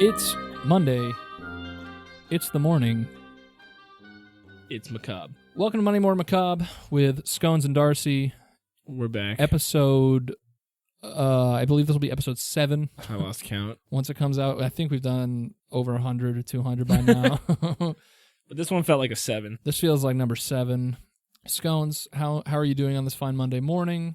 It's Monday. It's the morning. It's macabre. Welcome to Monday More Macabre with Scones and Darcy. We're back. Episode, I believe this will be episode 7. I lost count. Once it comes out, I think we've done over 100 or 200 by now. But this one felt like a 7. This feels like number 7. Scones, how are you doing on this fine Monday morning?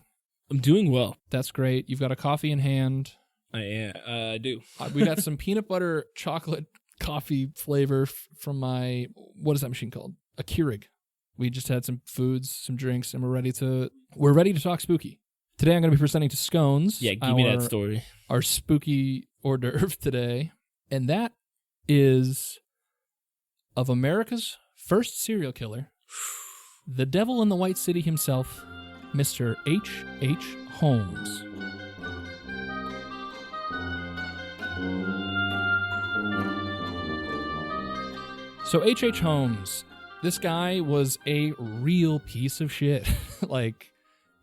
I'm doing well. That's great. You've got a coffee in hand. I do. We got some peanut butter chocolate coffee flavor from my, what is that machine called? A Keurig. We just had some foods, some drinks, and we're ready to talk spooky. Today I'm going to be presenting to Scones. Yeah, give me that story. Our spooky hors d'oeuvre today. And that is of America's first serial killer, the devil in the White City himself, Mr. H.H. Holmes. So H.H. Holmes, this guy was a real piece of shit. Like,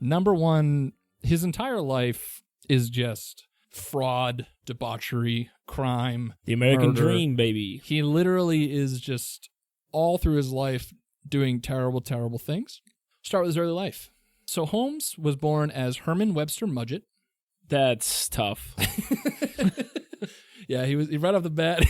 number one, his entire life is just fraud, debauchery, crime, The American murder. dream, baby. He literally is just all through his life doing terrible, terrible things. Start with his early life. So Holmes was born as Herman Webster Mudgett. That's tough. Yeah, he right off the bat,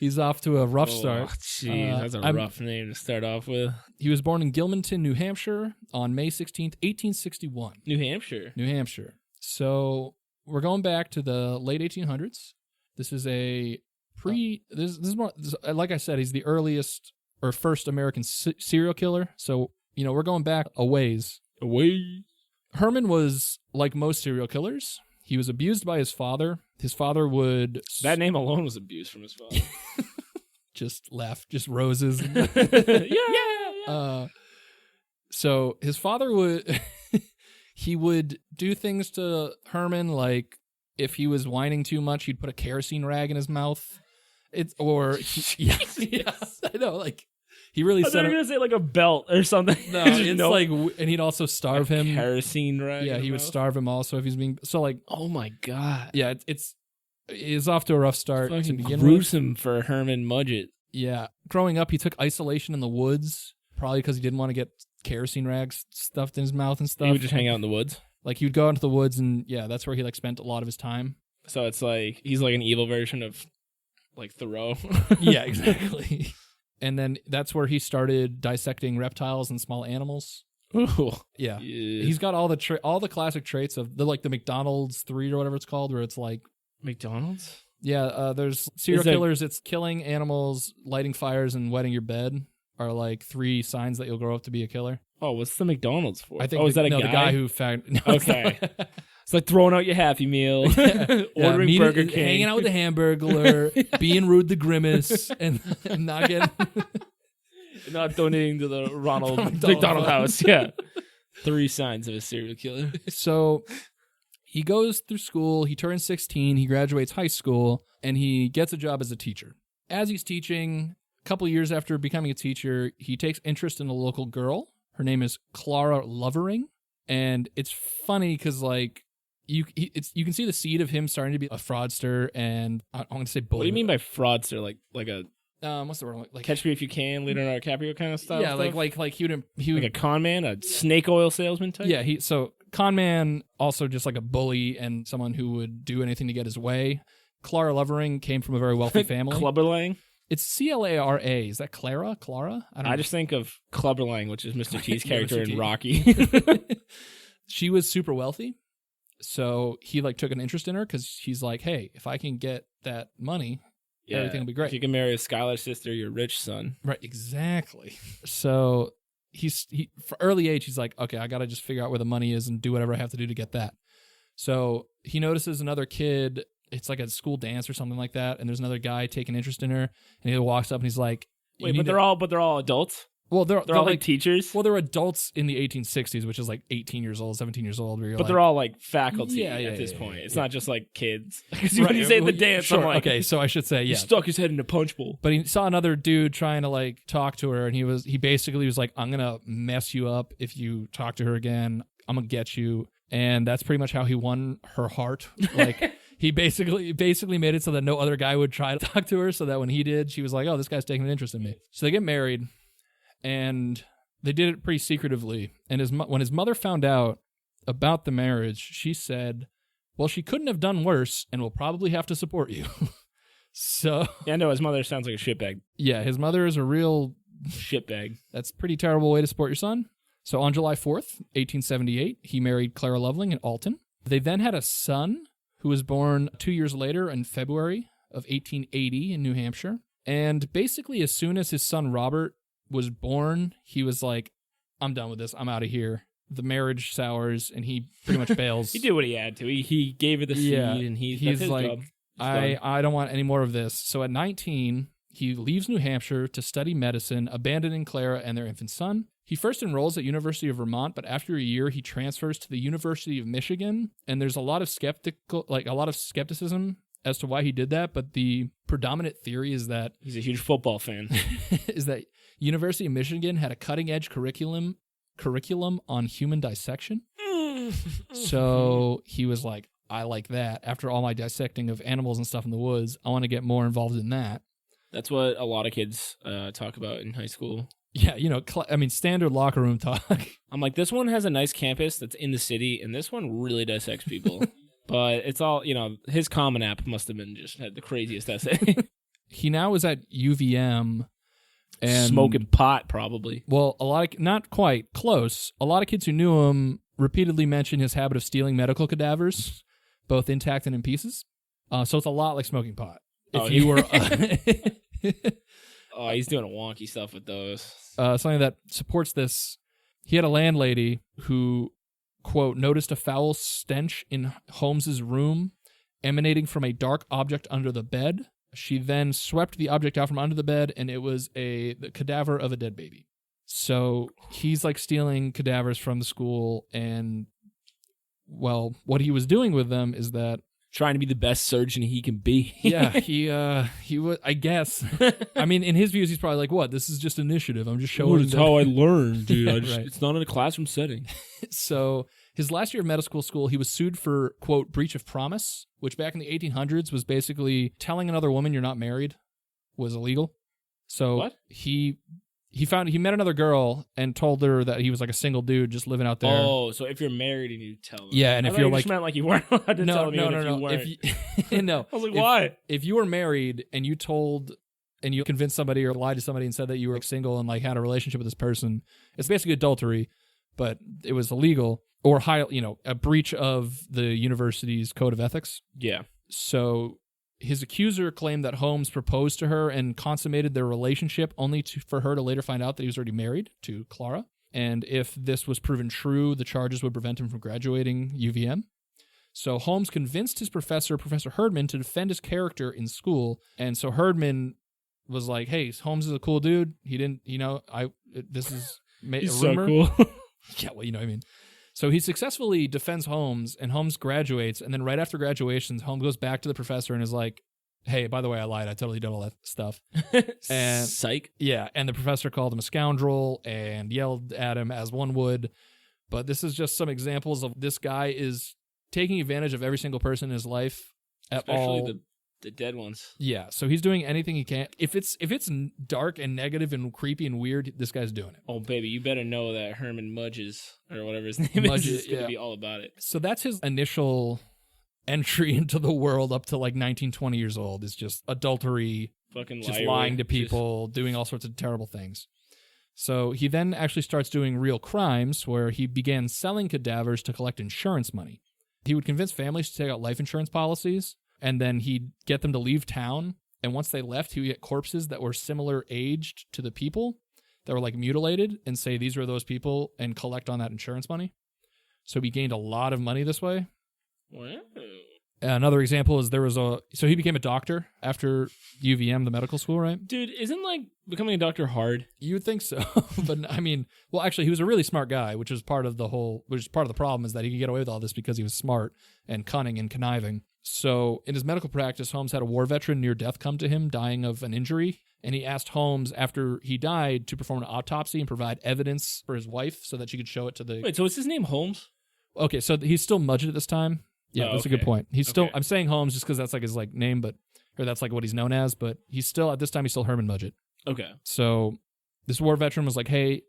he's off to a rough start. Jeez, that's a rough name to start off with. He was born in Gilmanton, New Hampshire on May 16th, 1861. New Hampshire. New Hampshire. So we're going back to the late 1800s. This is a this is more, like I said, he's the earliest or first American serial killer. So, you know, we're going back a ways. Away. Herman was like most serial killers. He was abused by his father. His father would... That name alone was abuse from his father. Just laugh, just roses. Yeah. So his father would... he would do things to Herman, like if he was whining too much, he'd put a kerosene rag in his mouth. Yeah, I know, like... He really I thought you were going to say like a belt or something. No, it's like, and he'd also starve him. Kerosene rag. Yeah, he would starve him also if he's being, so like. Oh my God. Yeah, it's off to a rough start to begin gruesome for Herman Mudgett. Yeah. Growing up, he took isolation in the woods, probably because he didn't want to get kerosene rags stuffed in his mouth and stuff. He would just hang out in the woods? Like, he would go into the woods and, yeah, that's where he like spent a lot of his time. So it's like, he's like an evil version of like Thoreau. Yeah, exactly. And then that's where he started dissecting reptiles and small animals. Ooh. Yeah. He's got all the classic traits of the McDonald's 3 or whatever it's called, where it's like McDonald's? Yeah, there's serial killers. It's killing animals, lighting fires, and wetting your bed are like 3 signs that you'll grow up to be a killer. Oh, what's the McDonald's for? I think is that a guy? The guy who found... No, okay. It's like throwing out your Happy Meal, ordering Burger King. Hanging out with the Hamburglar, being rude to Grimace, and not getting... not donating to the Ronald McDonald House. Yeah. 3 signs of a serial killer. So he goes through school, he turns 16, he graduates high school, and he gets a job as a teacher. As he's teaching, a couple years after becoming a teacher, he takes interest in a local girl. Her name is Clara Lovering. And it's funny because, like, you can see the seed of him starting to be a fraudster, and I'm going to say bully. What do you mean by fraudster? Like a what's the word? Like Catch Me If You Can, Leonardo DiCaprio kind of stuff? Yeah, like he would like a con man, a snake oil salesman type? Yeah, so con man, also just like a bully and someone who would do anything to get his way. Clara Lovering came from a very wealthy family. Clubberlang? It's Clara. Is that Clara? Clara? I just think of Clubberlang, which is Mr. T's character in Rocky. She was super wealthy. So he like took an interest in her because he's like, hey, if I can get that money, everything will be great. If you can marry a Skylar's sister, you're rich, son. Right, exactly. So he for early age, he's like, okay, I got to just figure out where the money is and do whatever I have to do to get that. So he notices another kid. It's like a school dance or something like that, and there's another guy taking interest in her, and he walks up and he's like, "Wait, but they're all adults." Well, they're all like teachers. Well, they're adults in the 1860s, which is like 18 years old, 17 years old. But they're all like faculty at this point. It's not just like kids. Because when you say the dance, sure, I'm like, okay, so I should say, he stuck his head in a punch bowl. But he saw another dude trying to like talk to her, and he basically was like, I'm gonna mess you up if you talk to her again. I'm gonna get you, and that's pretty much how he won her heart. Like he basically made it so that no other guy would try to talk to her, so that when he did, she was like, oh, this guy's taking an interest in me. So they get married, and they did it pretty secretively. And when his mother found out about the marriage, she said, well, she couldn't have done worse and will probably have to support you. So yeah, no, his mother sounds like a shitbag. Yeah, his mother is a real shitbag. That's a pretty terrible way to support your son. So on July 4th, 1878, he married Clara Loveling in Alton. They then had a son who was born 2 years later in February of 1880 in New Hampshire. And basically, as soon as his son Robert was born, he was like, I'm done with this. I'm out of here. The marriage sours, and he pretty much bails. He did what he had to. He gave her the seed, and he's his like, job. I don't want any more of this. So at 19, he leaves New Hampshire to study medicine, abandoning Clara and their infant son. He first enrolls at University of Vermont, but after a year, he transfers to the University of Michigan. And there's a lot of skepticism as to why he did that. But the predominant theory is that he's a huge football fan. Is that University of Michigan had a cutting-edge curriculum on human dissection. So he was like, I like that. After all my dissecting of animals and stuff in the woods, I want to get more involved in that. That's what a lot of kids talk about in high school. Yeah, standard locker room talk. I'm like, this one has a nice campus that's in the city, and this one really dissects people. But it's all, his Common App must have been just had the craziest essay. He now is at UVM. And smoking pot, probably. Well, not quite, close. A lot of kids who knew him repeatedly mentioned his habit of stealing medical cadavers, both intact and in pieces. So it's a lot like smoking pot. He's doing wonky stuff with those. Something that supports this. He had a landlady who, quote, noticed a foul stench in Holmes's room emanating from a dark object under the bed. She then swept the object out from under the bed, and it was the cadaver of a dead baby. So he's like stealing cadavers from the school, and well, what he was doing with them is that trying to be the best surgeon he can be. Yeah, he was, I guess. I mean, in his views, he's probably like, "What? This is just initiative. I'm just showing." That's how I learned, dude. Right. It's not in a classroom setting. So his last year of medical school, he was sued for, quote, breach of promise, which back in the 1800s was basically telling another woman you're not married was illegal. So what? He met another girl and told her that he was like a single dude just living out there. Oh, so if you're married and you tell them. Yeah, and if you're you like... just meant like you weren't allowed to tell them if you weren't. No. I was like, why? If you were married and you convinced somebody or lied to somebody and said that you were like single and like had a relationship with this person, it's basically adultery, but it was illegal or a breach of the university's code of ethics. Yeah. So his accuser claimed that Holmes proposed to her and consummated their relationship only for her to later find out that he was already married to Clara. And if this was proven true, the charges would prevent him from graduating UVM. So Holmes convinced his professor, Professor Herdman, to defend his character in school. And so Herdman was like, hey, Holmes is a cool dude. He didn't, this is He's a rumor. So cool. Yeah, well, you know what I mean. So he successfully defends Holmes, and Holmes graduates, and then right after graduation, Holmes goes back to the professor and is like, hey, by the way, I lied. I totally did all that stuff. And psych. Yeah, and the professor called him a scoundrel and yelled at him as one would. But this is just some examples of this guy is taking advantage of every single person in his life at all. Especially the dead ones. Yeah, so he's doing anything he can. If it's dark and negative and creepy and weird, this guy's doing it. Oh, baby, you better know that Herman Mudges, or whatever his name is going to be all about it. So that's his initial entry into the world up to like 19, 20 years old, is just adultery, fucking just lying to people, doing all sorts of terrible things. So he then actually starts doing real crimes where he began selling cadavers to collect insurance money. He would convince families to take out life insurance policies, and then he'd get them to leave town. And once they left, he would get corpses that were similar aged to the people that were like mutilated and say, these were those people, and collect on that insurance money. So he gained a lot of money this way. Wow. Another example is so he became a doctor after UVM, the medical school, right? Dude, isn't like becoming a doctor hard? You would think so. But I mean, well, actually, he was a really smart guy, which is part of the problem is that he could get away with all this because he was smart and cunning and conniving. So in his medical practice, Holmes had a war veteran near death come to him, dying of an injury. And he asked Holmes, after he died, to perform an autopsy and provide evidence for his wife so that she could show it to the... Wait, so is his name Holmes? Okay, so he's still Mudgett at this time. Yeah, that's a good point. He's still, I'm saying Holmes just because that's like his like name, or that's like what he's known as, but he's still, at this time, he's still Herman Mudgett. Okay. So this war veteran was like, hey,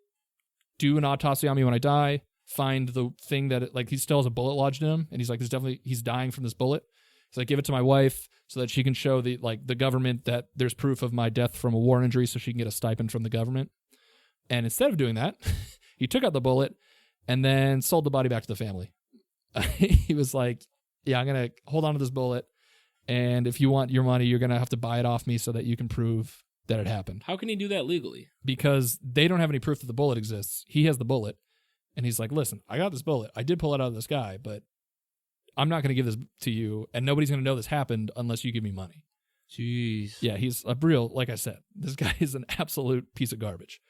do an autopsy on me when I die. Find the thing that, like, he still has a bullet lodged in him. And he's like, he's dying from this bullet. He's like, give it to my wife so that she can show the government that there's proof of my death from a war injury so she can get a stipend from the government. And instead of doing that, he took out the bullet and then sold the body back to the family. He was like, yeah, I'm going to hold on to this bullet. And if you want your money, you're going to have to buy it off me so that you can prove that it happened. How can he do that legally? Because they don't have any proof that the bullet exists. He has the bullet. And he's like, listen, I got this bullet. I did pull it out of this guy, but I'm not going to give this to you. And nobody's going to know this happened unless you give me money. Jeez. Yeah, he's a real, like I said, this guy is an absolute piece of garbage.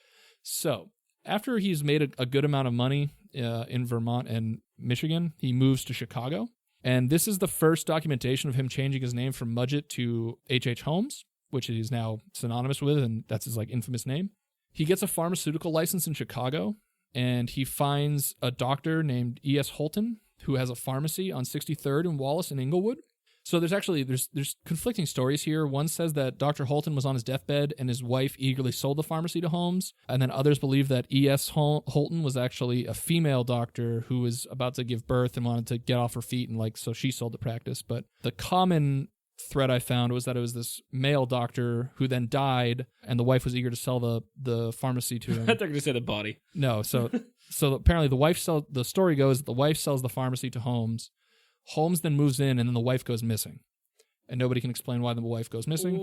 So after he's made a good amount of money in Vermont and Michigan, he moves to Chicago. And this is the first documentation of him changing his name from Mudgett to H.H. Holmes, which he's now synonymous with, and that's his like infamous name. He gets a pharmaceutical license in Chicago, and he finds a doctor named E.S. Holton, who has a pharmacy on 63rd and Wallace in Inglewood. So there's conflicting stories here. One says that Dr. Holton was on his deathbed and his wife eagerly sold the pharmacy to Holmes. And then others believe that E.S. Holton was actually a female doctor who was about to give birth and wanted to get off her feet, and so she sold the practice. But the common thread I found was that it was this male doctor who then died, and the wife was eager to sell the pharmacy to him. I thought you were going to say the body. No, so apparently the story goes that the wife sells the pharmacy to Holmes. Holmes then moves in, and then the wife goes missing. And nobody can explain why the wife goes missing.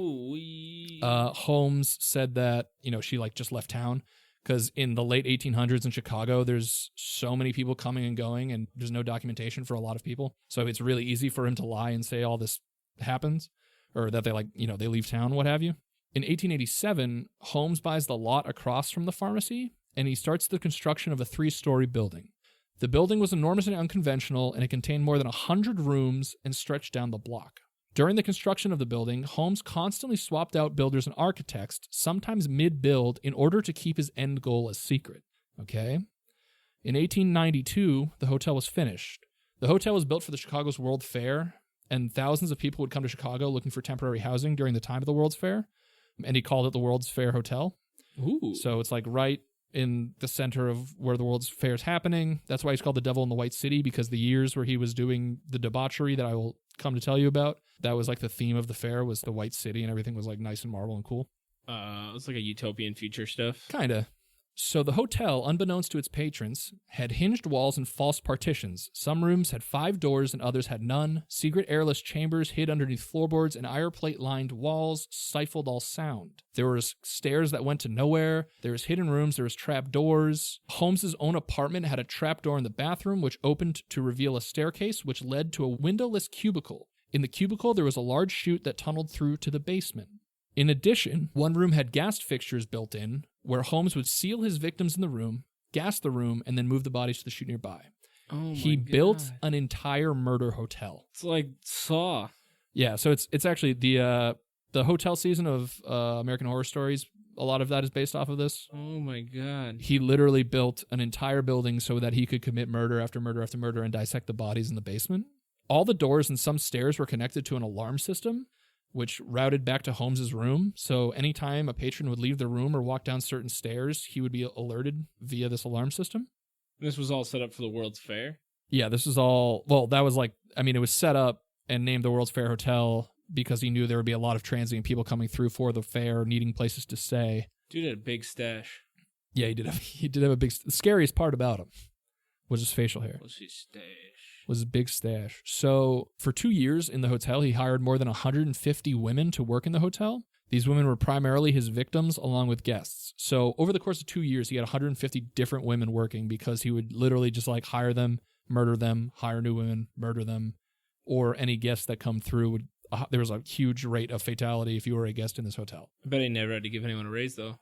Holmes said that, she just left town, because in the late 1800s in Chicago, there's so many people coming and going, and there's no documentation for a lot of people. So it's really easy for him to lie and say all this happens, or that they they leave town, what have you. In 1887, Holmes buys the lot across from the pharmacy, and he starts the construction of a 3-story building. The building was enormous and unconventional, and it contained more than 100 rooms and stretched down the block. During the construction of the building, Holmes constantly swapped out builders and architects, sometimes mid-build, in order to keep his end goal a secret. Okay? In 1892, the hotel was finished. The hotel was built for the Chicago's World Fair, and thousands of people would come to Chicago looking for temporary housing during the time of the World's Fair, and he called it the World's Fair Hotel. Ooh. So it's right in the center of where the World's Fair is happening. That's why he's called the Devil in the White City, because the years where he was doing the debauchery that I will come to tell you about, that was the theme of the fair, was the White City, and everything was nice and marble and cool. It's like a utopian future stuff. Kinda. So the hotel, unbeknownst to its patrons, had hinged walls and false partitions. Some rooms had 5 doors and others had none. Secret airless chambers hid underneath floorboards, and iron plate-lined walls stifled all sound. There was stairs that went to nowhere. There was hidden rooms. There was trap doors. Holmes's own apartment had a trap door in the bathroom, which opened to reveal a staircase, which led to a windowless cubicle. In the cubicle, there was a large chute that tunneled through to the basement. In addition, one room had gas fixtures built in, where Holmes would seal his victims in the room, gas the room, and then move the bodies to the chute nearby. Oh my He God. built an entire murder hotel. It's like Saw. Yeah, so it's actually the hotel season of American Horror Stories. A lot of that is based off of this. Oh my God. He literally built an entire building so that he could commit murder after murder after murder and dissect the bodies in the basement. All the doors and some stairs were connected to an alarm system, which routed back to Holmes's room. So anytime a patron would leave the room or walk down certain stairs, he would be alerted via this alarm system. This was all set up for the World's Fair? Yeah, this was all, that was it was set up and named the World's Fair Hotel because he knew there would be a lot of transient people coming through for the fair, needing places to stay. Dude had a big stash. Yeah, he did have a big, the scariest part about him was his facial hair. What's his stash? Was his big stash. So for 2 years in the hotel, he hired more than 150 women to work in the hotel. These women were primarily his victims along with guests. So over the course of 2 years, he had 150 different women working because he would literally just hire them, murder them, hire new women, murder them, or any guests that come through would. There was a huge rate of fatality if you were a guest in this hotel. I bet he never had to give anyone a raise, though.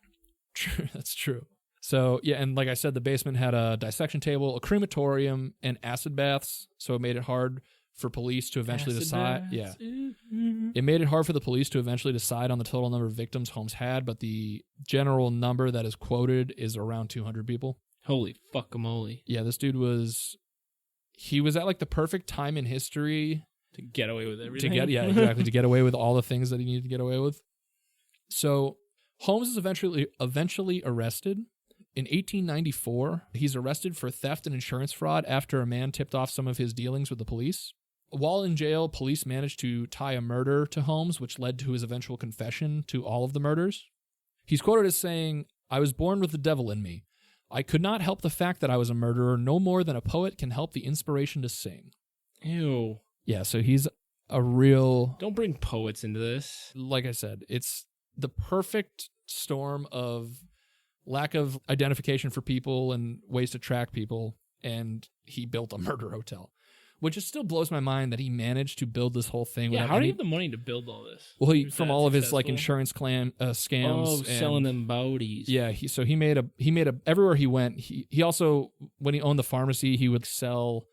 True, that's true. So, yeah, and like I said, the basement had a dissection table, a crematorium, and acid baths, so it made it hard for police to eventually decide. Yeah. It made it hard for the police to eventually decide on the total number of victims Holmes had, but the general number that is quoted is around 200 people. Holy fuck-a-moly. Yeah, this dude was... he was at like the perfect time in history to get away with everything. to get away with all the things that he needed to get away with. So Holmes is eventually arrested. In 1894, he's arrested for theft and insurance fraud after a man tipped off some of his dealings with the police. While in jail, police managed to tie a murder to Holmes, which led to his eventual confession to all of the murders. He's quoted as saying, "I was born with the devil in me. I could not help the fact that I was a murderer no more than a poet can help the inspiration to sing." Ew. Yeah, so he's a real... Don't bring poets into this. Like I said, it's the perfect storm of lack of identification for people and ways to track people, and he built a murder hotel, which just still blows my mind that he managed to build this whole thing. Yeah, how do you have the money to build all this? Well, from all of his like insurance scams. Oh, selling them bounties. Yeah, he made a everywhere he went. He also, when he owned the pharmacy, he would sell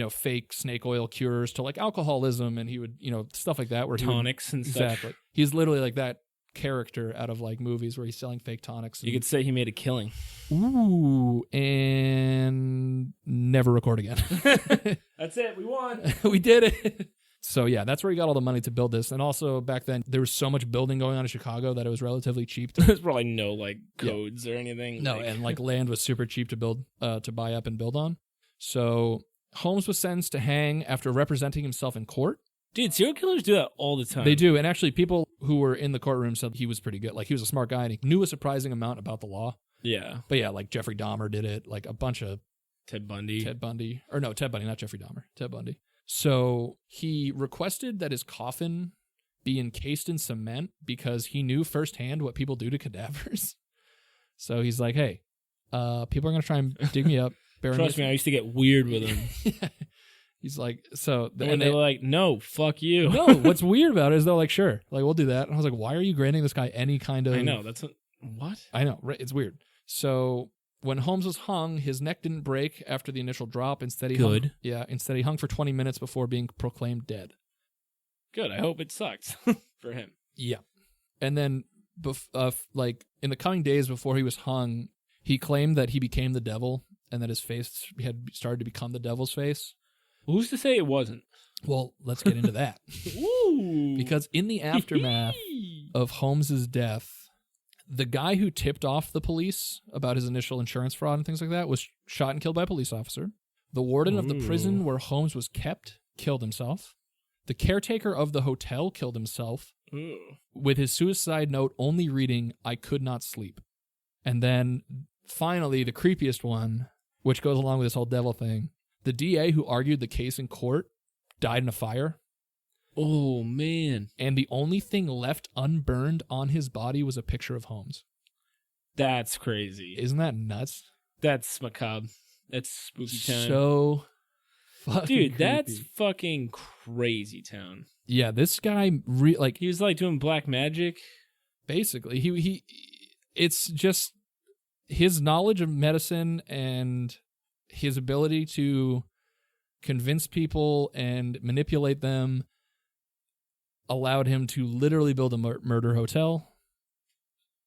fake snake oil cures to like alcoholism, and he would stuff like that where tonics and stuff. Exactly. He's literally like that character out of like movies where he's selling fake tonics. You could say he made a killing. Ooh, and never record again. That's it. We won. We did it. So yeah, that's where he got all the money to build this. And also back then there was so much building going on in Chicago that it was relatively cheap. There's probably no like codes or anything. No, and like land was super cheap to build, to buy up and build on. So Holmes was sentenced to hang after representing himself in court. Dude, serial killers do that all the time. They do. And actually, people who were in the courtroom said he was pretty good. Like, he was a smart guy and he knew a surprising amount about the law. Yeah. But yeah, like Jeffrey Dahmer did it. Like a bunch of... Ted Bundy. Or no, Ted Bundy, not Jeffrey Dahmer. Ted Bundy. So he requested that his coffin be encased in cement because he knew firsthand what people do to cadavers. So he's like, hey, people are going to try and dig me up. Trust me, I used to get weird with him. Yeah. He's like, so... And they were like, no, fuck you. No, what's weird about it is they're like, sure, like, we'll do that. And I was like, why are you granting this guy any kind of... I know, that's... What? I know, right? It's weird. So when Holmes was hung, his neck didn't break after the initial drop. Instead, he hung for 20 minutes before being proclaimed dead. Good, I hope it sucked for him. Yeah. And then, like, in the coming days before he was hung, he claimed that he became the devil and that his face had started to become the devil's face. Who's to say it wasn't? Well, let's get into that. Ooh. Because in the aftermath of Holmes's death, the guy who tipped off the police about his initial insurance fraud and things like that was shot and killed by a police officer. The warden of the prison where Holmes was kept killed himself. The caretaker of the hotel killed himself with his suicide note only reading, "I could not sleep." And then finally, the creepiest one, which goes along with this whole devil thing, the DA who argued the case in court died in a fire. Oh, man. And the only thing left unburned on his body was a picture of Holmes. That's crazy. Isn't that nuts? That's macabre. That's spooky town. So fucking Dude, creepy. that's fucking crazy town. Yeah, this guy, he was like doing black magic. Basically, he it's just his knowledge of medicine and his ability to convince people and manipulate them allowed him to literally build a murder hotel.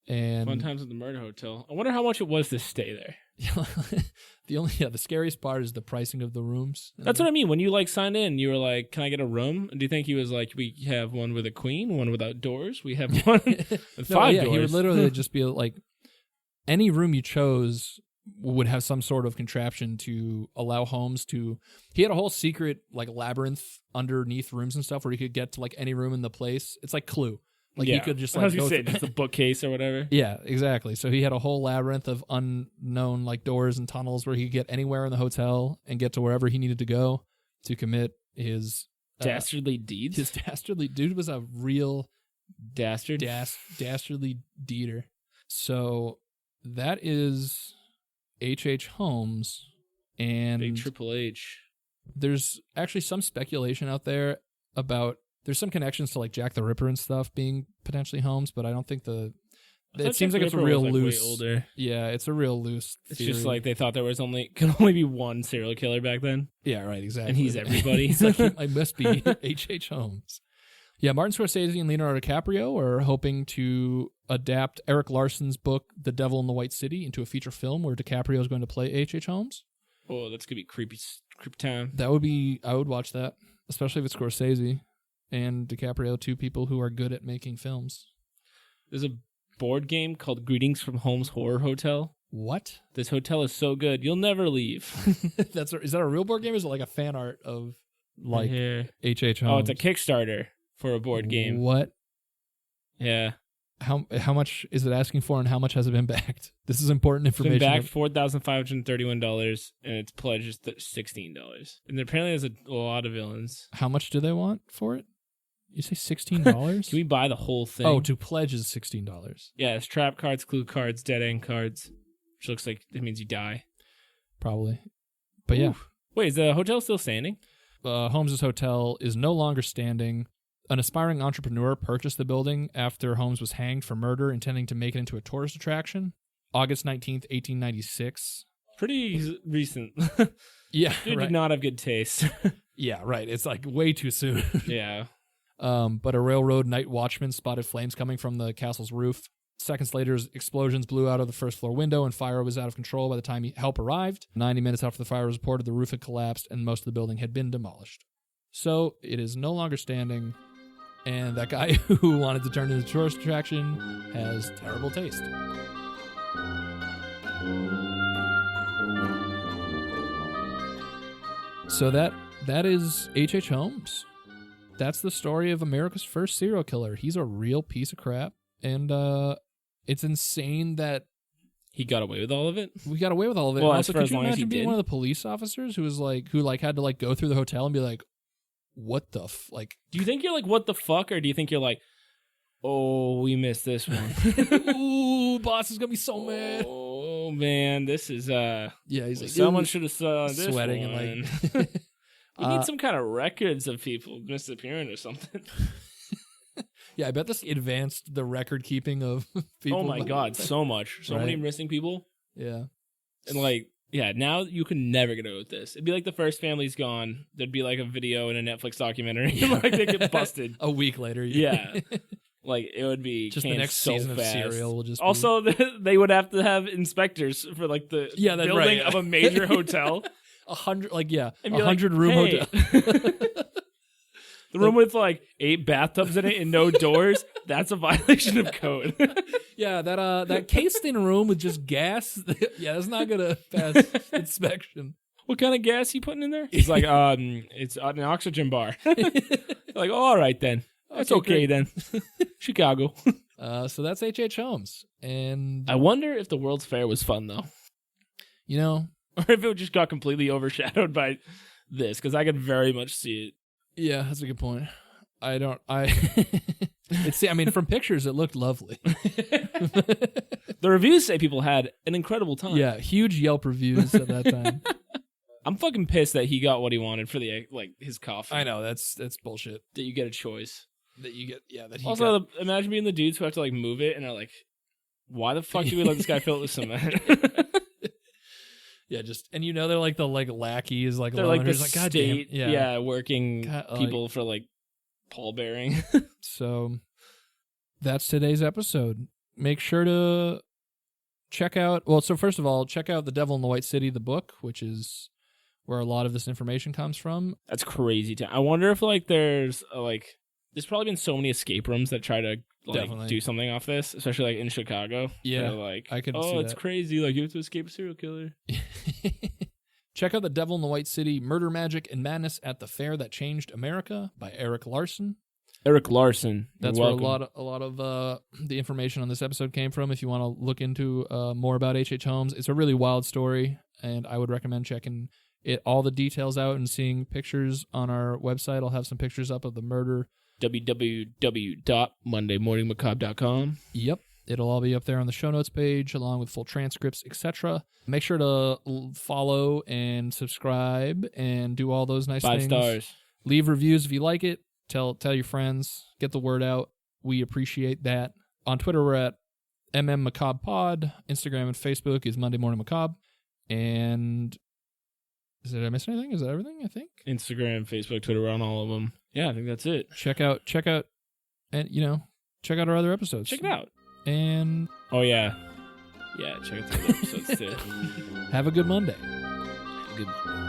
And fun times at the murder hotel. I wonder how much it was to stay there. The scariest part is the pricing of the rooms. That's what I mean. When you like signed in, you were like, "Can I get a room?" Do you think he was like, "We have one with a queen, one without doors. We have one with five doors." He would literally just be like, any room you chose would have some sort of contraption to allow Holmes to... He had a whole secret like labyrinth underneath rooms and stuff where he could get to like any room in the place. It's like Clue. Like he could just like go just a bookcase or whatever. Yeah, exactly. So he had a whole labyrinth of unknown like doors and tunnels where he could get anywhere in the hotel and get to wherever he needed to go to commit his dastardly deeds. His dastardly dude was a real dastard, dastardly deeder. So that is H.H. Holmes, and big Triple H. There's actually some speculation out there about. There's some connections to like Jack the Ripper and stuff being potentially Holmes, but I don't think it seems like it's a real loose. Way older. Yeah, it's a real loose. It's theory. just like they thought there was could only be one serial killer back then. Yeah, right, exactly. And he's everybody. He's like, I must be H.H. Holmes. Yeah, Martin Scorsese and Leonardo DiCaprio are hoping to adapt Eric Larson's book, The Devil in the White City, into a feature film where DiCaprio is going to play H.H. Holmes. Oh, that's gonna be creepy time. That would be. I would watch that, especially if it's Scorsese and DiCaprio, two people who are good at making films. There's a board game called Greetings from Holmes Horror Hotel. What? This hotel is so good, you'll never leave. Is that a real board game? Or is it like a fan art of like H.H. Holmes? Oh, it's a Kickstarter for a board game. What? Yeah. How much is it asking for, and how much has it been backed? This is important information. It's been backed $4,531, and its pledge is $16. And apparently there's a lot of villains. How much do they want for it? You say $16? Can we buy the whole thing? Oh, to pledge is $16. Yeah, it's trap cards, clue cards, dead end cards, which looks like it means you die. Probably. But yeah. Wait, is the hotel still standing? Holmes' hotel is no longer standing. An aspiring entrepreneur purchased the building after Holmes was hanged for murder, intending to make it into a tourist attraction. August 19th, 1896. Pretty recent. Yeah, Dude right. did not have good taste. Yeah, right. It's like way too soon. Yeah. But a railroad night watchman spotted flames coming from the castle's roof. Seconds later, explosions blew out of the first floor window, and fire was out of control by the time help arrived. 90 minutes after the fire was reported, the roof had collapsed, and most of the building had been demolished. So it is no longer standing, and that guy who wanted to turn it into a tourist attraction has terrible taste. So that is H.H. Holmes. That's the story of America's first serial killer. He's a real piece of crap, and it's insane that he got away with all of it. We got away with all of it. Well, also, for could as you long as imagine he being did. one of the police officers who had to go through the hotel and be like, "What the like?" Do you think you're like, what the fuck? Or do you think you're like, oh, we missed this one? Ooh, boss is gonna be so mad. Oh, man, this is, Yeah, he's like, someone should have saw this sweating one. and like. We need some kind of records of people disappearing or something. Yeah, I bet this advanced the record keeping of people. Oh my god, so much. So many Right. missing people. Yeah. And like, yeah, now you can never get away with this. It'd be like the first family's gone. There'd be like a video in a Netflix documentary. Like they get busted. A week later. Yeah. Like it would be Just the canned next so season fast. of Serial will just Also, they would have to have inspectors for like the that's building right. of a major hotel. 100, like, yeah, And be 100 like, room "Hey." hotel. The room with like 8 bathtubs in it and no doors, that's a violation of code. Yeah, that cased-in room with just gas. Yeah, that's not gonna pass inspection. What kind of gas you putting in there? He's like, it's an oxygen bar. Like, oh, all right then. That's okay then. Chicago. So that's H.H. Holmes. And, I wonder if the World's Fair was fun though. you know, Or if it just got completely overshadowed by this, because I could very much see it. yeah, that's a good point. I mean, from pictures, it looked lovely. The reviews say people had an incredible time. Yeah, huge Yelp reviews at that time. I'm fucking pissed that he got what he wanted for his coffee. I know, that's bullshit. That you get a choice. That you get, yeah, that he Also, got. imagine being the dudes who have to like move it and are like, why the fuck do we let this guy fill it with cement? Yeah, and they're like the lackeys, like They're like the God damn, state, working God, people for like pallbearing. So that's today's episode. Make sure to check out, so first of all, check out The Devil in the White City, the book, which is where a lot of this information comes from. That's crazy. I wonder if there's there's probably been so many escape rooms that try to Definitely. do something off this, especially in Chicago. Yeah, They're I could see it's that. crazy. You have to escape a serial killer. Check out The Devil in the White City, Murder, Magic, and Madness at the Fair That Changed America by Eric Larson. Eric Larson. That's you're where welcome. a lot of the information on this episode came from. If you want to look into more about H.H. Holmes, it's a really wild story, and I would recommend checking all the details out and seeing pictures on our website. I'll have some pictures up of the murder. www.mondaymorningmacabre.com. Yep. It'll all be up there on the show notes page, along with full transcripts, etc. Make sure to follow and subscribe and do all those nice 5 things. stars. Leave reviews if you like it. Tell your friends. Get the word out. We appreciate that. On Twitter, we're at MMMacabrePod. Instagram and Facebook is Monday Morning Macabre. And did I miss anything? Is that everything, I think? Instagram, Facebook, Twitter, we're on all of them. Yeah, I think that's it. Check out, and check out our other episodes. Check it out. And Oh, yeah. Yeah, check out the other episodes, too. have a good Monday. Good one.